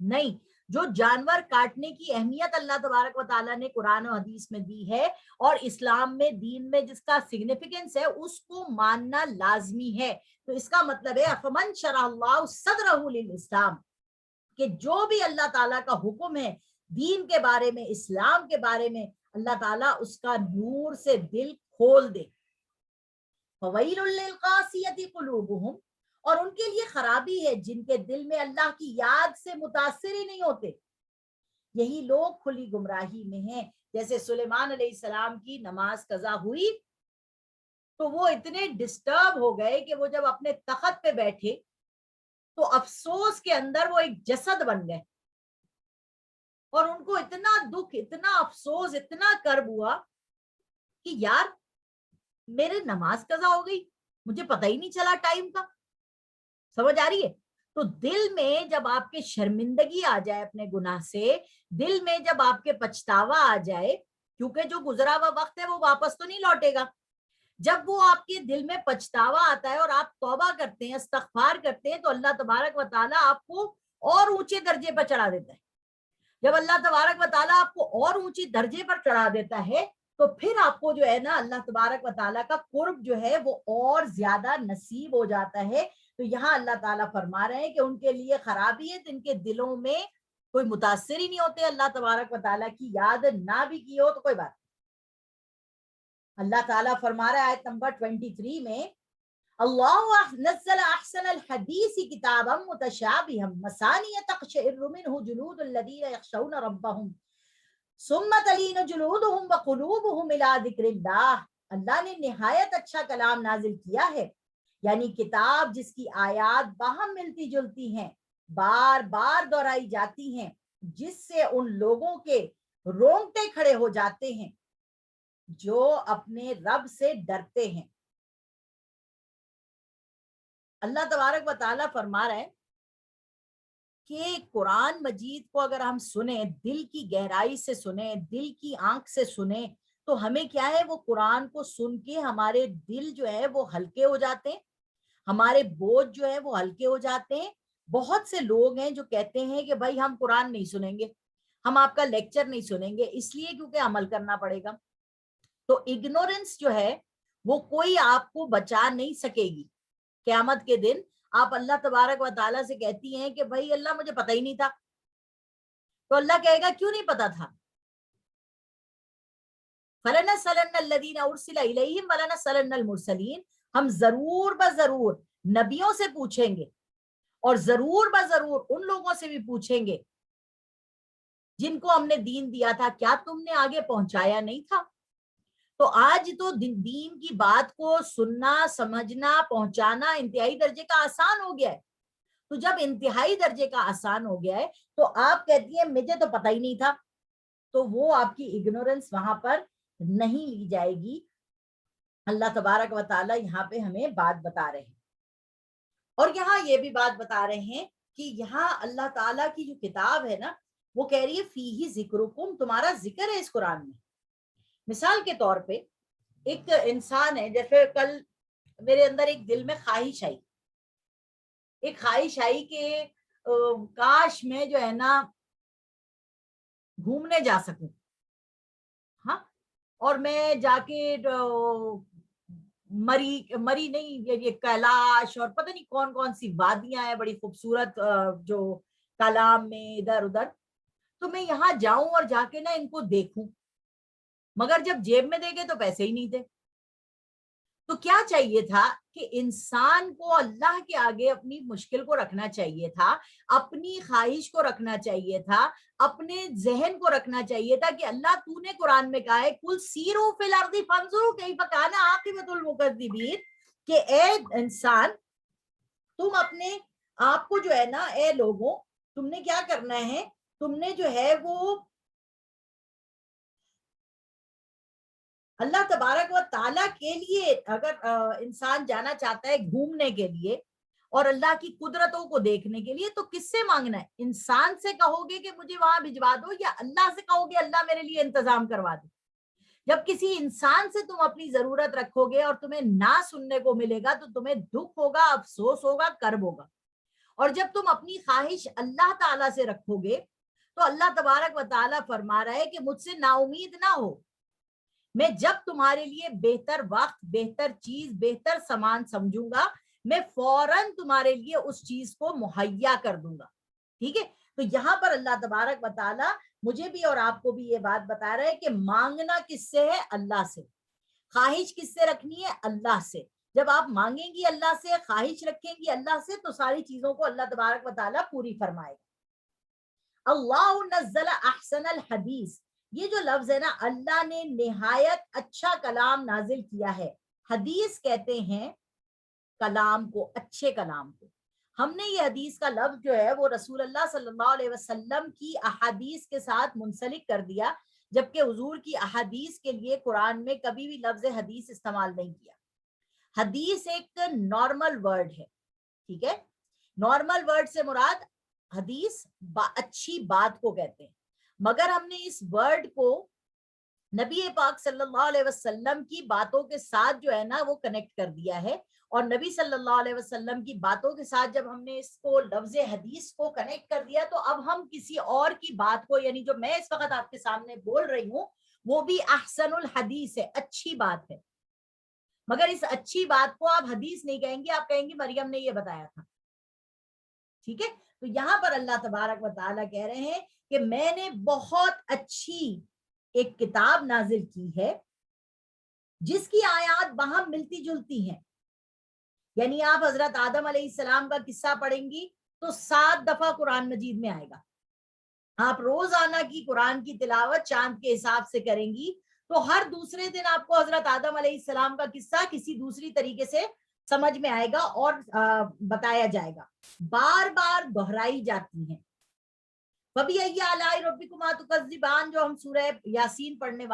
نہیں, جو جانور کاٹنے کی اہمیت اللہ تبارک و تعالیٰ نے قرآن و حدیث میں دی ہے اور اسلام میں دین میں جس کا سگنیفیکینس ہے اس کو ماننا لازمی ہے. تو اس کا مطلب ہے فمن شرح اللہ صدرہ للاسلام, کہ جو بھی اللہ تعالیٰ کا حکم ہے دین کے بارے میں, اسلام کے بارے میں, اللہ تعالیٰ اس کا نور سے دل کھول دے. فویل للقاسیۃ قلوبہم, اور ان کے لیے خرابی ہے جن کے دل میں اللہ کی یاد سے متاثر ہی نہیں ہوتے. یہی لوگ کھلی گمراہی میں ہیں. جیسے سلیمان علیہ السلام کی نماز قضا ہوئی تو وہ اتنے ڈسٹرب ہو گئے کہ وہ جب اپنے تخت پہ بیٹھے تو افسوس کے اندر وہ ایک جسد بن گئے, اور ان کو اتنا دکھ, اتنا افسوس, اتنا کرب ہوا کہ یار میرے نماز قضا ہو گئی, مجھے پتہ ہی نہیں چلا ٹائم کا. سمجھ آ رہی ہے؟ تو دل میں جب آپ کے شرمندگی آ جائے اپنے گناہ سے, دل میں جب آپ کے پچھتاوا آ جائے, کیونکہ جو گزرا ہوا وقت ہے وہ واپس تو نہیں لوٹے گا, جب وہ آپ کے دل میں پچھتاوا آتا ہے اور آپ توبہ کرتے ہیں، استغفار کرتے ہیں، تو اللہ تبارک و تعالیٰ آپ کو اور اونچے درجے پر چڑھا دیتا ہے۔ جب اللہ تبارک و تعالیٰ آپ کو اور اونچی درجے پر چڑھا دیتا ہے تو پھر آپ کو جو ہے نا اللہ تبارک و تعالیٰ کا قرب جو ہے وہ اور زیادہ نصیب ہو جاتا ہے۔ تو یہاں اللہ تعالیٰ فرما رہے ہیں کہ ان کے لیے خرابی ہے جن کے دلوں میں کوئی متاثر ہی نہیں ہوتے، اللہ تبارک و تعالیٰ کی یاد نہ بھی کی ہو تو کوئی بات نہیں۔ اللہ تعالیٰ فرما رہا ہے آیت نمبر 23 میں، اللہ نزل احسن الحدیث کتابا متشابہا مثانیہ تقشعر منہ جلود الذین یخشون ربہم ثم تلین جلودہم وقلوبہم الی ذکر اللہ۔ اللہ نے نہایت اچھا کلام نازل کیا ہے، یعنی کتاب جس کی آیات باہم ملتی جلتی ہیں، بار بار دہرائی جاتی ہیں، جس سے ان لوگوں کے رونگٹے کھڑے ہو جاتے ہیں جو اپنے رب سے ڈرتے ہیں۔ اللہ تبارک و تعالیٰ فرما رہا ہے کہ قرآن مجید کو اگر ہم سنیں، دل کی گہرائی سے سنیں، دل کی آنکھ سے سنیں، تو ہمیں کیا ہے، وہ قرآن کو سن کے ہمارے دل جو ہے وہ ہلکے ہو جاتے ہیں، ہمارے بوجھ جو ہے وہ ہلکے ہو جاتے ہیں۔ بہت سے لوگ ہیں جو کہتے ہیں کہ بھائی ہم قرآن نہیں سنیں گے، ہم آپ کا لیکچر نہیں سنیں گے، اس لیے کیونکہ عمل کرنا پڑے گا۔ تو اگنورنس جو ہے وہ کوئی آپ کو بچا نہیں سکے گی۔ قیامت کے دن آپ اللہ تبارک و تعالیٰ سے کہتی ہیں کہ بھائی اللہ مجھے پتہ ہی نہیں تھا، تو اللہ کہے گا کیوں نہیں پتا تھا؟ فَلَنَسْأَلَنَّ الَّذِينَ أُرْسِلَ إِلَيْهِمْ وَلَنَسْأَلَنَّ الْمُرْسَلِينَ۔ ہم ضرور بضرور نبیوں سے پوچھیں گے اور ضرور بضرور ان لوگوں سے بھی پوچھیں گے جن کو ہم نے دین دیا تھا، کیا تم نے آگے پہنچایا نہیں تھا؟ تو آج تو دین کی بات کو سننا، سمجھنا، پہنچانا انتہائی درجے کا آسان ہو گیا ہے۔ تو جب انتہائی درجے کا آسان ہو گیا ہے تو آپ کہتی ہیں مجھے تو پتہ ہی نہیں تھا، تو وہ آپ کی اگنورنس وہاں پر نہیں لی جائے گی۔ اللہ تبارک و تعالیٰ یہاں پہ ہمیں بات بتا رہے ہیں، اور یہاں یہ بھی بات بتا رہے ہیں کہ یہاں اللہ تعالیٰ کی جو کتاب ہے نا وہ کہہ رہی ہے فیہ ذکرکم، تمہارا ذکر ہے اس قرآن میں۔ مثال کے طور پہ ایک انسان ہے، جیسے کل میرے اندر ایک دل میں خواہش آئی، ایک خواہش آئی کہ کاش میں جو ہے نا گھومنے جا سکوں، ہاں، اور میں جا کے مری نہیں، یہ کیلاش اور پتہ نہیں کون کون سی وادیاں ہیں بڑی خوبصورت جو کلام میں ادھر ادھر، تو میں یہاں جاؤں اور جا کے نا ان کو دیکھوں، مگر جب جیب میں دے گے تو پیسے ہی نہیں تھے۔ تو کیا چاہیے تھا کہ انسان کو اللہ کے آگے اپنی مشکل کو رکھنا چاہیے تھا، اپنی خواہش کو رکھنا چاہیے تھا، اپنے ذہن کو رکھنا چاہیے تھا کہ اللہ تو نے قرآن میں کہا ہے کل سیرو فی الارض فانظروا کیف کان عاقبۃ المکذبین، کہ اے انسان تم اپنے آپ کو جو ہے نا، اے لوگوں تم نے کیا کرنا ہے، تم نے جو ہے وہ اللہ تبارک و تعالیٰ کے لیے، اگر انسان جانا چاہتا ہے گھومنے کے لیے اور اللہ کی قدرتوں کو دیکھنے کے لیے، تو کس سے مانگنا ہے؟ انسان سے کہو گے کہ مجھے وہاں بھجوا دو، یا اللہ سے کہو گے اللہ میرے لیے انتظام کروا دو؟ جب کسی انسان سے تم اپنی ضرورت رکھو گے اور تمہیں نہ سننے کو ملے گا تو تمہیں دکھ ہوگا، افسوس ہوگا، کرب ہوگا۔ اور جب تم اپنی خواہش اللہ تعالیٰ سے رکھو گے تو اللہ تبارک و تعالیٰ فرما رہا ہے کہ مجھ سے نا امید نہ ہو، میں جب تمہارے لیے بہتر وقت، بہتر چیز، بہتر سامان سمجھوں گا، میں فوراً تمہارے لیے اس چیز کو مہیا کر دوں گا۔ ٹھیک ہے، تو یہاں پر اللہ تبارک و تعالیٰ مجھے بھی اور آپ کو بھی یہ بات بتا رہا ہے کہ مانگنا کس سے ہے؟ اللہ سے۔ خواہش کس سے رکھنی ہے؟ اللہ سے۔ جب آپ مانگیں گی اللہ سے، خواہش رکھیں گی اللہ سے، تو ساری چیزوں کو اللہ تبارک و تعالیٰ پوری فرمائے گا۔ اللہ نزل احسن الحدیث، یہ جو لفظ ہے نا، اللہ نے نہایت اچھا کلام نازل کیا ہے۔ حدیث کہتے ہیں کلام کو، اچھے کلام کو۔ ہم نے یہ حدیث کا لفظ جو ہے وہ رسول اللہ صلی اللہ علیہ وسلم کی احادیث کے ساتھ منسلک کر دیا، جبکہ حضور کی احادیث کے لیے قرآن میں کبھی بھی لفظ حدیث استعمال نہیں کیا۔ حدیث ایک نارمل ورڈ ہے، ٹھیک ہے، نارمل ورڈ سے مراد حدیث اچھی بات کو کہتے ہیں، مگر ہم نے اس ورڈ کو نبی پاک صلی اللہ علیہ وسلم کی باتوں کے ساتھ جو ہے نا وہ کنیکٹ کر دیا ہے، اور نبی صلی اللہ علیہ وسلم کی باتوں کے ساتھ جب ہم نے اس کو لفظ حدیث کو کنیکٹ کر دیا تو اب ہم کسی اور کی بات کو، یعنی جو میں اس وقت آپ کے سامنے بول رہی ہوں وہ بھی احسن الحدیث ہے، اچھی بات ہے، مگر اس اچھی بات کو آپ حدیث نہیں کہیں گے، آپ کہیں گے مریم نے یہ بتایا تھا. ٹھیک ہے، تو یہاں پر اللہ تبارک و تعالیٰ کہہ رہے ہیں کہ میں نے بہت اچھی ایک کتاب نازل کی ہے جس کی آیات باہم ملتی جلتی ہیں. یعنی آپ حضرت آدم علیہ السلام کا قصہ پڑھیں گی تو 7 دفعہ قرآن مجید میں آئے گا. آپ روزانہ کی قرآن کی تلاوت چاند کے حساب سے کریں گی تو ہر دوسرے دن آپ کو حضرت آدم علیہ السلام کا قصہ کسی دوسری طریقے سے سمجھ میں آئے گا اور بتایا جائے گا. بار بار دہرائی جاتی ہیں. فَبِأَيِّ آلَاءِ رَبِّكُمَا تُكَذِّبَانِ جو ہم سورہ یاسین پڑھنے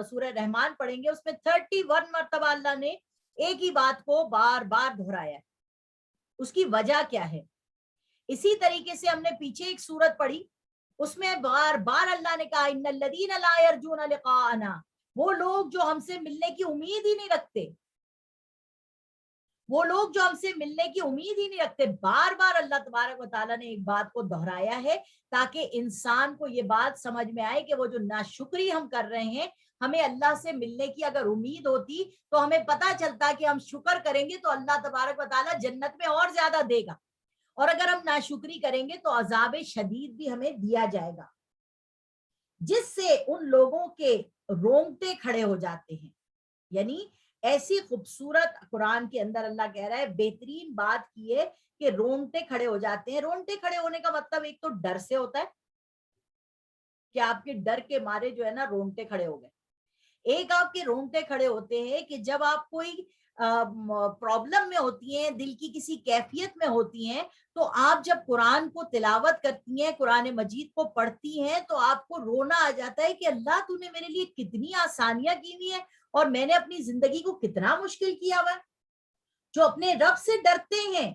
سورہ رحمان پڑھیں گے اس میں 31 مرتبہ اللہ نے ایک ہی بات کو بار بار دہرایا ہے. اس کی وجہ کیا ہے؟ اسی طریقے سے ہم نے پیچھے ایک سورت پڑھی اس میں بار بار اللہ نے کہا ان الذین لا یرجون لقاءنا، وہ لوگ جو ہم سے ملنے کی امید ہی نہیں رکھتے، وہ لوگ جو ہم سے ملنے کی امید ہی نہیں رکھتے. بار بار اللہ تبارک و تعالیٰ نے ایک بات کو دہرایا ہے تاکہ انسان کو یہ بات سمجھ میں آئے کہ وہ جو ناشکری ہم کر رہے ہیں، ہمیں اللہ سے ملنے کی اگر امید ہوتی تو ہمیں پتا چلتا کہ ہم شکر کریں گے تو اللہ تبارک و تعالیٰ جنت میں اور زیادہ دے گا، اور اگر ہم ناشکری کریں گے تو عذاب شدید بھی ہمیں دیا جائے گا، جس سے ان لوگوں کے رونگٹے کھڑے ہو جاتے ہیں. یعنی ایسی خوبصورت قرآن کے اندر اللہ کہہ رہا ہے بہترین بات کی ہے کہ رونگٹے کھڑے ہو جاتے ہیں. رونگٹے کھڑے ہونے کا مطلب ایک تو ڈر سے ہوتا ہے کہ آپ کے ڈر کے مارے جو ہے نا رونگٹے کھڑے ہو گئے. ایک آپ کے رونگٹے کھڑے ہوتے ہیں کہ جب آپ کوئی پرابلم میں ہوتی ہیں، دل کی کسی کیفیت میں ہوتی ہیں، تو آپ جب قرآن کو تلاوت کرتی ہیں، قرآن مجید کو پڑھتی ہیں تو آپ کو رونا آ جاتا ہے کہ اللہ تو نے میرے لیے کتنی آسانیاں کی ہوئی ہیں اور میں نے اپنی زندگی کو کتنا مشکل کیا ہوا ہے. جو اپنے رب سے ڈرتے ہیں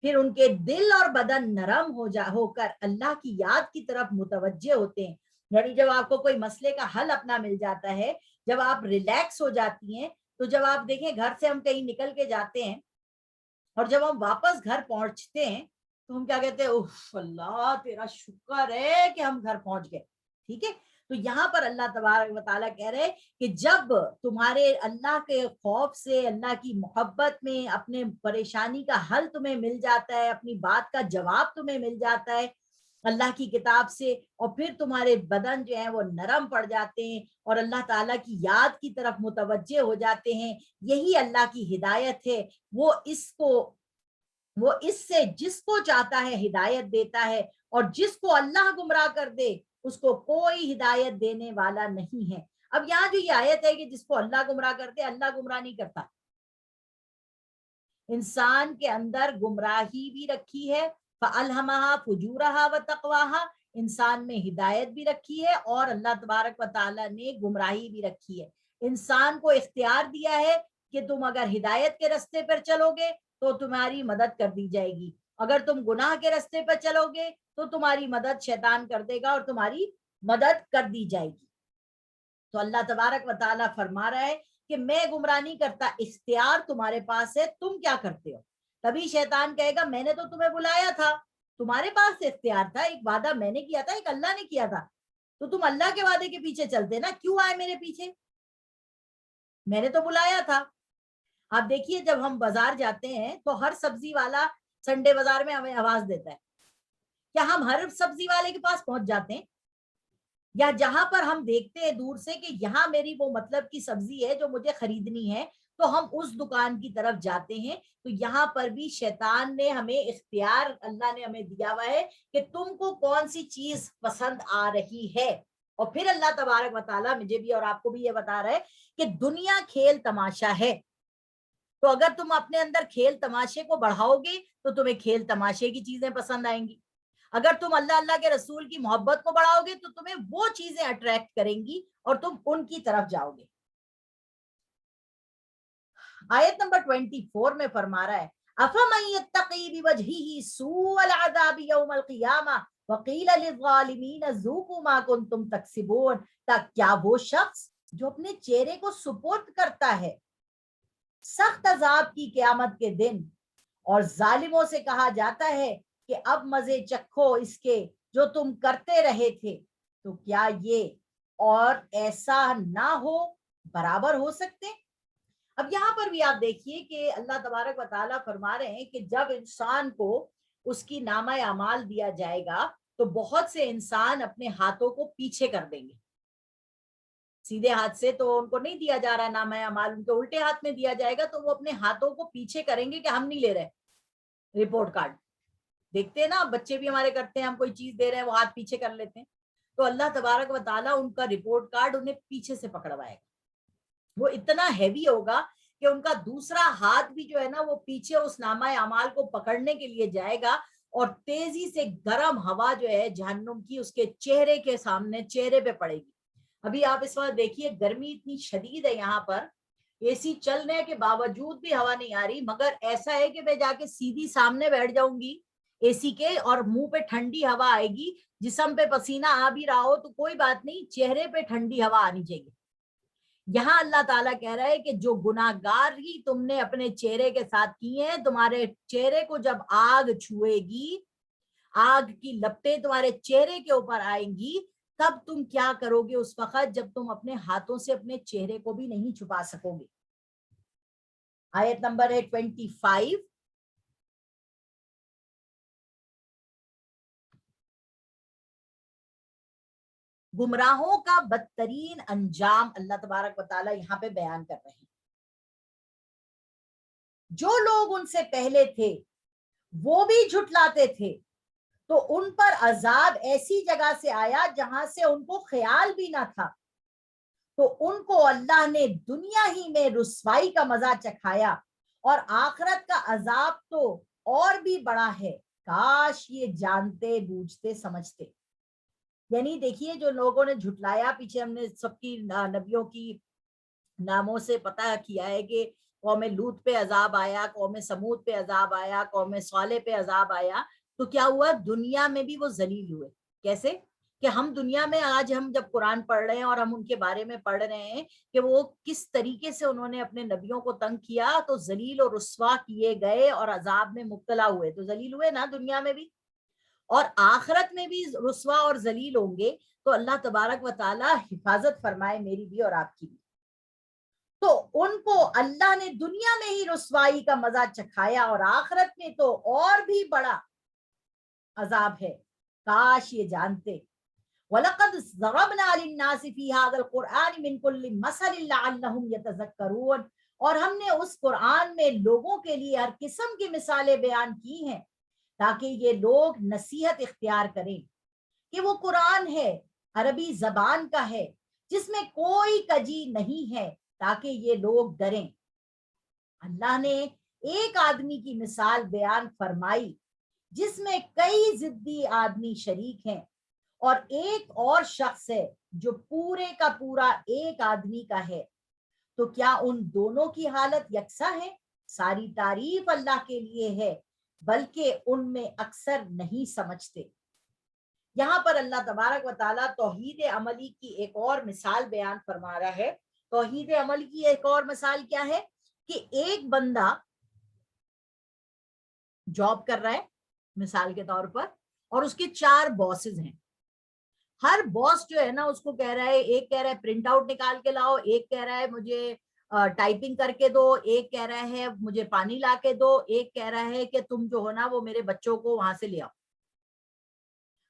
پھر ان کے دل اور بدن نرم ہو کر اللہ کی یاد کی طرف متوجہ ہوتے ہیں. یعنی جب آپ کو کوئی مسئلے کا حل اپنا مل جاتا ہے، جب آپ ریلیکس ہو جاتی ہیں، تو جب آپ دیکھیں گھر سے ہم کہیں نکل کے جاتے ہیں اور جب ہم واپس گھر پہنچتے ہیں تو ہم کیا کہتے ہیں، اوف اللہ تیرا شکر ہے کہ ہم گھر پہنچ گئے. ٹھیک ہے، تو یہاں پر اللہ تبارک و تعالیٰ کہہ رہے کہ جب تمہارے اللہ کے خوف سے، اللہ کی محبت میں اپنے پریشانی کا حل تمہیں مل جاتا ہے، اپنی بات کا جواب تمہیں مل جاتا ہے اللہ کی کتاب سے، اور پھر تمہارے بدن جو ہیں وہ نرم پڑ جاتے ہیں اور اللہ تعالیٰ کی یاد کی طرف متوجہ ہو جاتے ہیں، یہی اللہ کی ہدایت ہے. وہ اس سے جس کو چاہتا ہے ہدایت دیتا ہے، اور جس کو اللہ گمراہ کر دے اس کو کوئی ہدایت دینے والا نہیں ہے. اب یہاں جو یہ آیت ہے کہ جس کو اللہ گمراہ کرتے، اللہ گمراہ نہیں کرتا. انسان کے اندر گمراہی بھی رکھی ہے، فَأَلْهَمَهَا فُجُورَهَا وَتَقْوَاهَا، انسان میں ہدایت بھی رکھی ہے اور اللہ تبارک و تعالیٰ نے گمراہی بھی رکھی ہے. انسان کو اختیار دیا ہے کہ تم اگر ہدایت کے رستے پر چلو گے تو تمہاری مدد کر دی جائے گی، اگر تم گناہ کے رستے پر چلو گے تو تمہاری مدد شیطان کر دے گا اور تمہاری مدد کر دی جائے گی. تو اللہ تبارک و تعالیٰ فرما رہا ہے کہ میں گمراہ نہیں کرتا، اختیار تمہارے پاس ہے، تم کیا کرتے ہو. تبھی شیطان کہے گا میں نے تو تمہیں بلایا تھا، تمہارے پاس اختیار تھا، ایک وعدہ میں نے کیا تھا، ایک اللہ نے کیا تھا، تو تم اللہ کے وعدے کے پیچھے چلتے نا، کیوں آئے میرے پیچھے، میں نے تو بلایا تھا. آپ دیکھیے جب ہم بازار جاتے ہیں تو ہر سبزی والا سنڈے بازار میں ہمیں آواز دیتا ہے. کیا ہم ہر سبزی والے کے پاس پہنچ جاتے ہیں؟ یا جہاں پر ہم دیکھتے ہیں دور سے کہ یہاں میری وہ مطلب کی سبزی ہے جو مجھے خریدنی ہے تو ہم اس دکان کی طرف جاتے ہیں. تو یہاں پر بھی شیطان نے ہمیں اختیار اللہ نے ہمیں دیا ہوا ہے کہ تم کو کون سی چیز پسند آ رہی ہے. اور پھر اللہ تبارک و تعالیٰ مجھے بھی اور آپ کو بھی یہ بتا رہا ہے کہ دنیا کھیل تماشا ہے، تو اگر تم اپنے اندر کھیل تماشے کو بڑھاؤ گے تو تمہیں کھیل تماشے کی چیزیں پسند آئیں گی. اگر تم اللہ کے رسول کی محبت کو بڑھاؤ گے تو تمہیں وہ چیزیں اٹریکٹ کریں گی اور تم ان کی طرف جاؤ گے. آیت نمبر 24 میں فرما رہا ہے افمن یتقی بوجہہ سوء العذاب یوم القیامہ وقیل للظالمین ذوقوا ما کنتم تکسبون. کیا وہ شخص جو اپنے چہرے کو سپرد کرتا ہے سخت عذاب کی قیامت کے دن، اور ظالموں سے کہا جاتا ہے کہ اب مزے چکھو اس کے جو تم کرتے رہے تھے، تو کیا یہ اور ایسا نہ ہو برابر ہو سکتے؟ اب یہاں پر بھی آپ دیکھیے کہ اللہ تبارک و تعالیٰ فرما رہے ہیں کہ جب انسان کو اس کی نامہ اعمال دیا جائے گا تو بہت سے انسان اپنے ہاتھوں کو پیچھے کر دیں گے، سیدھے ہاتھ سے تو ان کو نہیں دیا جا رہا نامہ اعمال، ان کو الٹے ہاتھ میں دیا جائے گا، تو وہ اپنے ہاتھوں کو پیچھے کریں گے کہ ہم نہیں لے رہے رپورٹ کارڈ۔ دیکھتے ہیں نا بچے بھی ہمارے کرتے ہیں، ہم کوئی چیز دے رہے ہیں وہ ہاتھ پیچھے کر لیتے ہیں، تو اللہ تبارک و تعالیٰ ان کا رپورٹ کارڈ انہیں پیچھے سے پکڑوائے گا، وہ اتنا ہیوی ہوگا کہ ان کا دوسرا ہاتھ بھی جو ہے نا وہ پیچھے اس نامہ اعمال کو پکڑنے کے لیے جائے گا، اور تیزی سے گرم ہوا جو ہے جہنم کی اس کے چہرے کے سامنے چہرے پہ پڑے گی۔ ابھی آپ اس وقت دیکھیے گرمی اتنی شدید ہے یہاں پر، اے سی چلنے کے باوجود بھی ہوا نہیں آ رہی، مگر ایسا ہے کہ میں جا کے سیدھی سامنے بیٹھ جاؤں گی اے سی کے اور منہ پہ ٹھنڈی ہوا آئے گی، جسم پہ پسینہ آ بھی رہا ہو تو کوئی بات نہیں، چہرے پہ ٹھنڈی ہوا آنی چاہیے۔ یہاں اللہ تعالیٰ کہہ رہا ہے کہ جو گناہگار ہی تم نے اپنے چہرے کے ساتھ کیے ہیں، تمہارے چہرے کو جب آگ چھوئے گی، آگ کی لپٹیں تمہارے چہرے کے اوپر آئیں گی، تب تم کیا کرو گے اس وقت جب تم اپنے ہاتھوں سے اپنے چہرے کو بھی نہیں چھپا سکو گے۔ آیت نمبر ہے 25۔ گمراہوں کا بدترین انجام اللہ تبارک و تعالیٰ یہاں پہ بیان کر رہے ہیں۔ جو لوگ ان سے پہلے تھے وہ بھی جھٹلاتے تھے، تو ان پر عذاب ایسی جگہ سے آیا جہاں سے ان کو خیال بھی نہ تھا، تو ان کو اللہ نے دنیا ہی میں رسوائی کا مزہ چکھایا، اور آخرت کا عذاب تو اور بھی بڑا ہے، کاش یہ جانتے بوجھتے سمجھتے۔ یعنی دیکھیے جو لوگوں نے جھٹلایا، پیچھے ہم نے سب کی نبیوں کی ناموں سے پتہ کیا ہے کہ قوم لوط پہ عذاب آیا، قوم سمود پہ عذاب آیا، قوم صالح پہ عذاب آیا، تو کیا ہوا؟ دنیا میں بھی وہ ذلیل ہوئے۔ کیسے کہ ہم دنیا میں آج ہم جب قرآن پڑھ رہے ہیں اور ہم ان کے بارے میں پڑھ رہے ہیں کہ وہ کس طریقے سے انہوں نے اپنے نبیوں کو تنگ کیا، تو ذلیل اور رسوا کیے گئے اور عذاب میں مبتلا ہوئے، تو ذلیل ہوئے نا دنیا میں بھی، اور آخرت میں بھی رسوا اور ذلیل ہوں گے۔ تو اللہ تبارک و تعالی حفاظت فرمائے میری بھی اور آپ کی بھی۔ تو ان کو اللہ نے دنیا میں ہی رسوائی کا مزہ چکھایا، اور آخرت میں تو اور بھی بڑا عذاب ہے، کاش یہ جانتے۔ وَلَقَدْ ضَرَبْنَا لِلنَّاسِ فِي هَذَا الْقُرْآنِ مِنْ كُلِّ مَثَلٍ لَعَلَّهُمْ يَتَذَكَّرُونَ، اور ہم نے اس قرآن میں لوگوں کے لیے ہر قسم کی مثالیں بیان کی ہیں تاکہ یہ لوگ نصیحت اختیار کریں، کہ وہ قرآن ہے، عربی زبان کا ہے، جس میں کوئی کجی نہیں ہے، تاکہ یہ لوگ ڈریں۔ اللہ نے ایک آدمی کی مثال بیان فرمائی جس میں کئی ضدی آدمی شریک ہیں، اور ایک اور شخص ہے جو پورے کا پورا ایک آدمی کا ہے، تو کیا ان دونوں کی حالت یکساں ہے؟ ساری تعریف اللہ کے لیے ہے، بلکہ ان میں اکثر نہیں سمجھتے۔ یہاں پر اللہ تبارک و تعالیٰ توحید عملی کی ایک اور مثال بیان فرما رہا ہے۔ توحید عمل کی ایک اور مثال کیا ہے کہ ایک بندہ جاب کر رہا ہے مثال کے طور پر، اور اس کے 4 باسز ہیں۔ ہر باس جو ہے نا اس کو کہہ رہا ہے، ایک کہہ رہا ہے پرنٹ آؤٹ نکال کے لاؤ، ایک کہہ رہا ہے مجھے ٹائپنگ کر کے دو، ایک کہہ رہا ہے مجھے پانی لا کے دو، ایک کہہ رہا ہے کہ تم جو ہو نا وہ میرے بچوں کو وہاں سے لے آؤ۔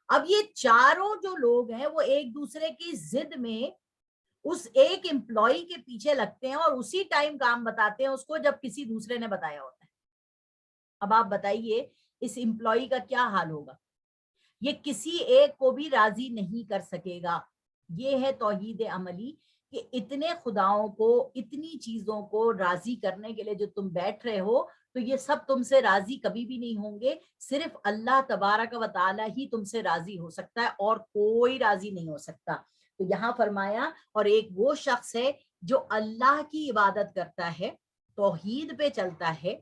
اب یہ چاروں جو لوگ ہیں وہ ایک دوسرے کی ضد میں اس ایک امپلائی کے پیچھے لگتے ہیں، اور اسی ٹائم کام بتاتے ہیں اس کو جب کسی دوسرے نے بتایا ہوتا ہے۔ اب آپ بتائیے اس امپلائی کا کیا حال ہوگا؟ یہ کسی ایک کو بھی راضی نہیں کر سکے گا۔ یہ ہے توحید عملی، کہ اتنے خداؤں کو، اتنی چیزوں کو راضی کرنے کے لیے جو تم بیٹھ رہے ہو، تو یہ سب تم سے راضی کبھی بھی نہیں ہوں گے، صرف اللہ تبارک و تعالی ہی تم سے راضی ہو سکتا ہے، اور کوئی راضی نہیں ہو سکتا۔ تو یہاں فرمایا، اور ایک وہ شخص ہے جو اللہ کی عبادت کرتا ہے، توحید پہ چلتا ہے،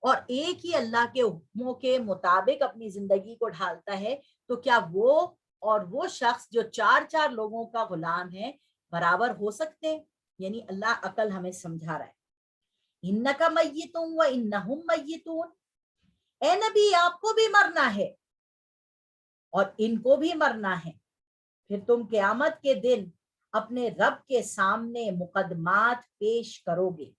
اور ایک ہی اللہ کے حکموں کے مطابق اپنی زندگی کو ڈھالتا ہے، تو کیا وہ اور وہ شخص جو 4 لوگوں کا غلام ہے، برابر ہو سکتے ہیں؟ یعنی اللہ عقل ہمیں سمجھا رہا ہے. انکا میتون و انہم میتون، اے نبی آپ کو بھی مرنا ہے اور ان کو بھی مرنا ہے. پھر تم قیامت کے دن اپنے رب کے سامنے مقدمات پیش کرو گے.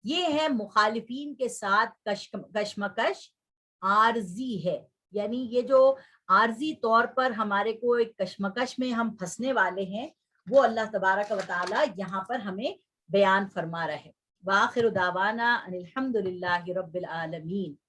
یہ ہے مخالفین کے ساتھ کشمکش عارضی ہے. یعنی یہ جو عارضی طور پر ہمارے کو ایک کشمکش میں ہم پھنسنے والے ہیں، وہ اللہ تبارک و تعالی یہاں پر ہمیں بیان فرما رہا ہے. وآخر دعوانا ان الحمد للہ رب العالمین.